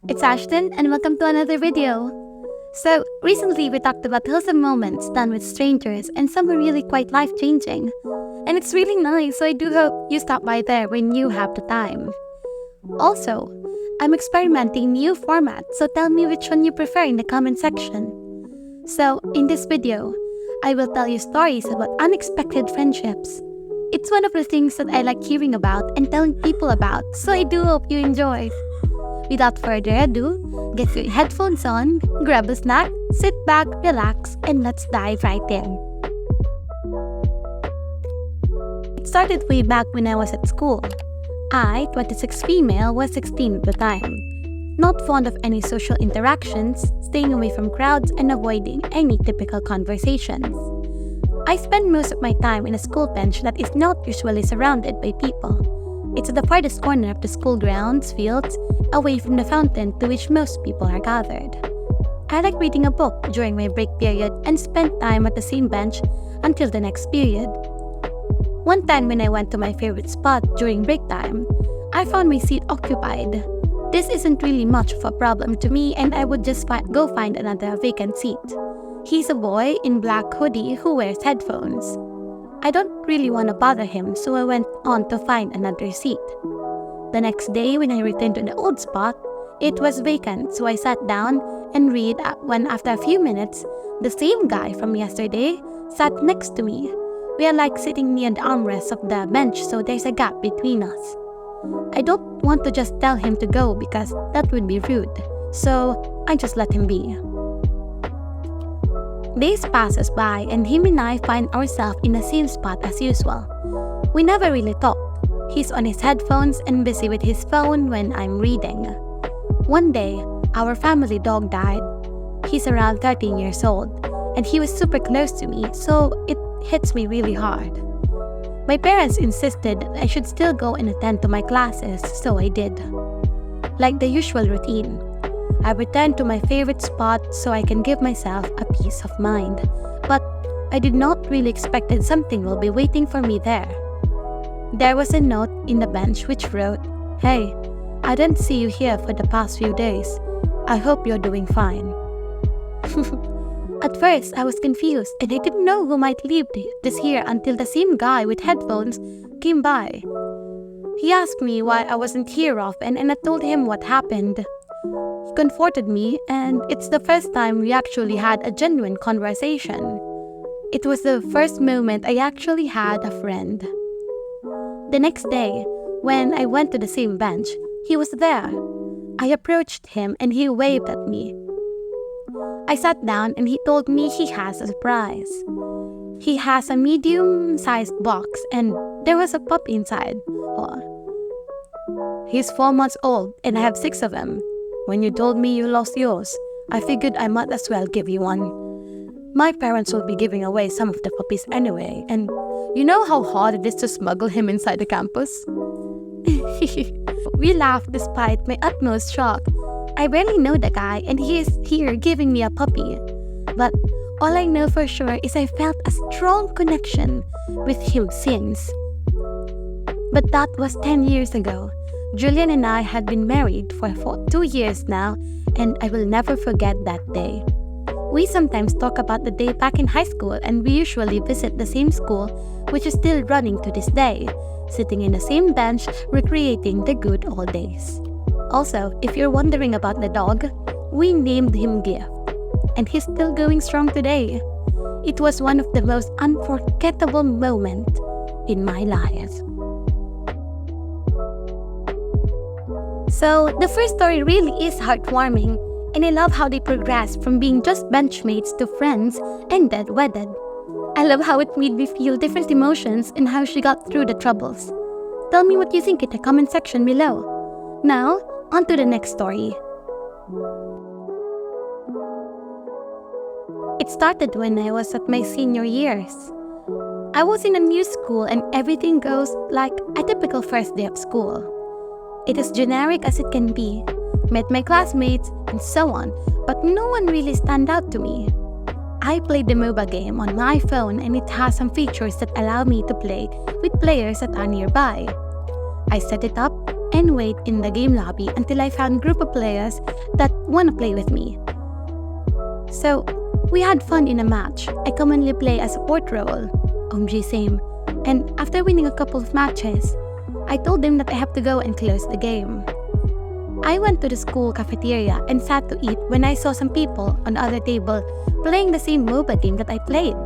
It's Ashton and welcome to another video. So, recently we talked about wholesome moments done with strangers and some are really quite life-changing. And it's really nice, so I do hope you stop by there when you have the time. Also, I'm experimenting new formats, so tell me which one you prefer in the comment section. So, in this video, I will tell you stories about unexpected friendships. It's one of the things that I like hearing about and telling people about, so I do hope you enjoy. Without further ado, get your headphones on, grab a snack, sit back, relax, and let's dive right in. It started way back when I was at school. I, 26 female, was 16 at the time. Not fond of any social interactions, staying away from crowds and avoiding any typical conversations. I spend most of my time in a school bench that is not usually surrounded by people. It's at the farthest corner of the school grounds, fields, away from the fountain to which most people are gathered. I like reading a book during my break period and spend time at the same bench until the next period. One time when I went to my favorite spot during break time, I found my seat occupied. This isn't really much of a problem to me and I would just go find another vacant seat. He's a boy in black hoodie who wears headphones. I don't really want to bother him, so I went on to find another seat. The next day when I returned to the old spot, it was vacant, so I sat down and read when after a few minutes, the same guy from yesterday sat next to me. We are like sitting near the armrest of the bench, so there's a gap between us. I don't want to just tell him to go because that would be rude, so I just let him be. Days passes by and him and I find ourselves in the same spot as usual. We never really talk. He's on his headphones and busy with his phone when I'm reading. One day, our family dog died. He's around 13 years old and he was super close to me, so it hits me really hard. My parents insisted that I should still go and attend to my classes, so I did. Like the usual routine, I returned to my favorite spot so I can give myself a peace of mind. But I did not really expect that something will be waiting for me there. There was a note in the bench which wrote, "Hey, I didn't see you here for the past few days. I hope you're doing fine." At first, I was confused and I didn't know who might leave this here until the same guy with headphones came by. He asked me why I wasn't here often and I told him what happened. He comforted me and it's the first time we actually had a genuine conversation. It was the first moment I actually had a friend. The next day, when I went to the same bench, he was there. I approached him and he waved at me. I sat down and he told me he has a surprise. He has a medium-sized box and there was a pup inside. He's 4 months old and I have 6 of them. When you told me you lost yours, I figured I might as well give you one. My parents will be giving away some of the puppies anyway, and you know how hard it is to smuggle him inside the campus? We laughed despite my utmost shock. I barely know the guy and he is here giving me a puppy. But all I know for sure is I felt a strong connection with him since. But that was 10 years ago. Julian and I had been married for 2 years now, and I will never forget that day. We sometimes talk about the day back in high school, and we usually visit the same school, which is still running to this day, sitting in the same bench, recreating the good old days. Also, if you're wondering about the dog, we named him Gift, and he's still going strong today. It was one of the most unforgettable moments in my life. So, the first story really is heartwarming, and I love how they progressed from being just benchmates to friends and then wedded. I love how it made me feel different emotions and how she got through the troubles. Tell me what you think in the comment section below. Now, on to the next story. It started when I was at my senior years. I was in a new school and everything goes like a typical first day of school. It is generic as it can be, met my classmates and so on, but no one really stand out to me. I played the MOBA game on my phone and it has some features that allow me to play with players that are nearby. I set it up and wait in the game lobby until I found a group of players that want to play with me. So, we had fun in a match. I commonly play a support role. OMG, same. And after winning a couple of matches, I told them that I have to go and close the game. I went to the school cafeteria and sat to eat when I saw some people on the other table playing the same MOBA game that I played.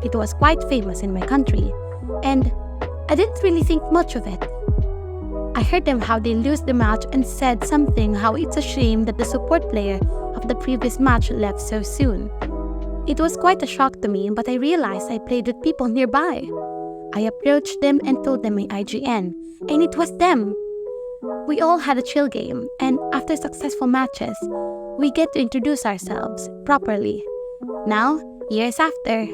It was quite famous in my country, and I didn't really think much of it. I heard them how they lose the match and said something how it's a shame that the support player of the previous match left so soon. It was quite a shock to me, but I realized I played with people nearby. I approached them and told them my IGN, and it was them. We all had a chill game, and after successful matches, we get to introduce ourselves properly. Now, years after,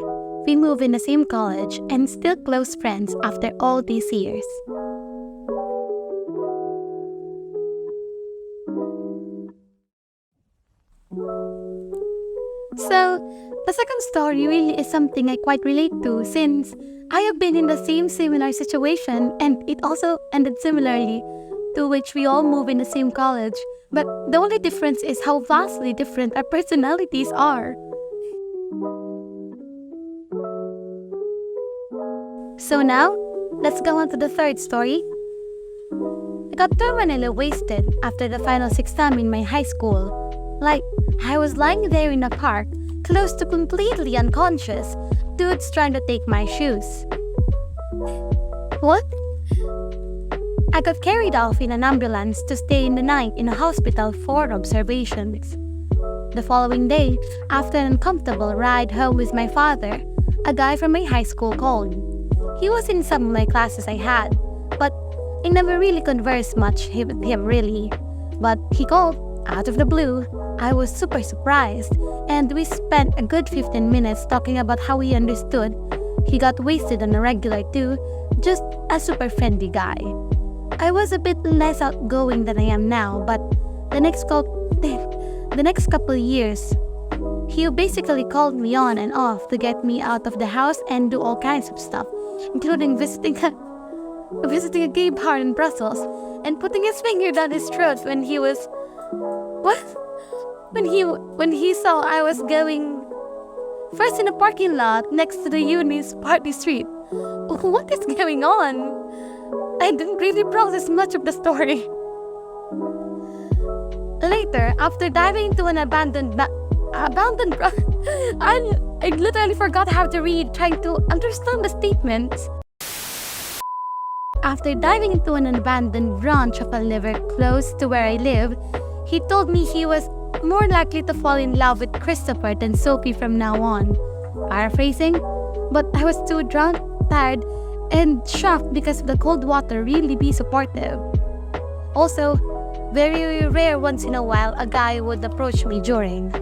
we move in the same college and still close friends after all these years. So, the second story really is something I quite relate to since I have been in the same similar situation and it also ended similarly, to which we all move in the same college, but the only difference is how vastly different our personalities are. So now, let's go on to the third story. I got terminally wasted after the finals exam in my high school. Like, I was lying there in a park, close to completely unconscious, dudes trying to take my shoes. What? I got carried off in an ambulance to stay in the night in a hospital for observations. The following day, after an uncomfortable ride home with my father, a guy from my high school called. He was in some of my classes I had, but I never really conversed much with him really. But he called, out of the blue. I was super surprised, and we spent a good 15 minutes talking about how he understood. He got wasted on a regular too, just a super friendly guy. I was a bit less outgoing than I am now, but the next couple of years, he basically called me on and off to get me out of the house and do all kinds of stuff, including visiting a gay bar in Brussels and putting his finger down his throat when he was... What? When he saw I was going first in a parking lot next to the uni's party street. What is going on? I didn't really process much of the story. Later, after diving into an abandoned I literally forgot how to read, trying to understand the statements. After diving into an abandoned branch of a river close to where I live, he told me he was more likely to fall in love with Christopher than Sophie from now on. Paraphrasing, but I was too drunk, tired, and shocked because of the cold water really be supportive. Also, very rare once in a while a guy would approach me during.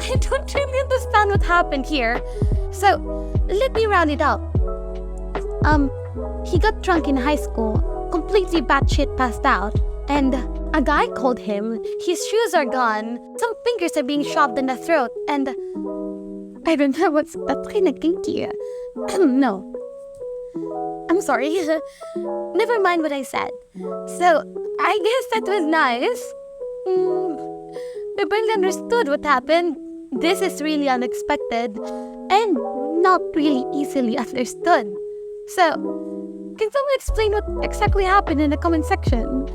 I don't really understand what happened here, so let me round it up. He got drunk in high school, completely batshit passed out, and a guy called him, his shoes are gone, some fingers are being shoved in the throat, and I don't know what's that kind of kinky. No. I'm sorry. Never mind what I said. So, I guess that was nice. I barely understood what happened. This is really unexpected and not really easily understood. So, can someone explain what exactly happened in the comment section?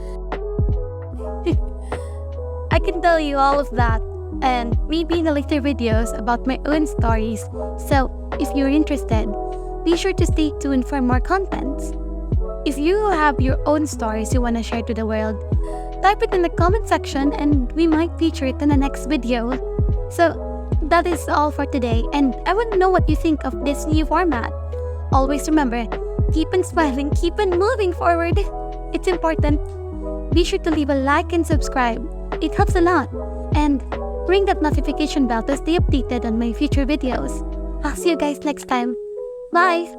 I can tell you all of that and maybe in the later videos about my own stories. So, if you're interested, be sure to stay tuned for more contents. If you have your own stories you want to share to the world, type it in the comment section and we might feature it in the next video. So, that is all for today, and I want to know what you think of this new format. Always remember, keep on smiling, keep on moving forward. It's important. Be sure to leave a like and subscribe. It helps a lot. And ring that notification bell to stay updated on my future videos. I'll see you guys next time. Bye!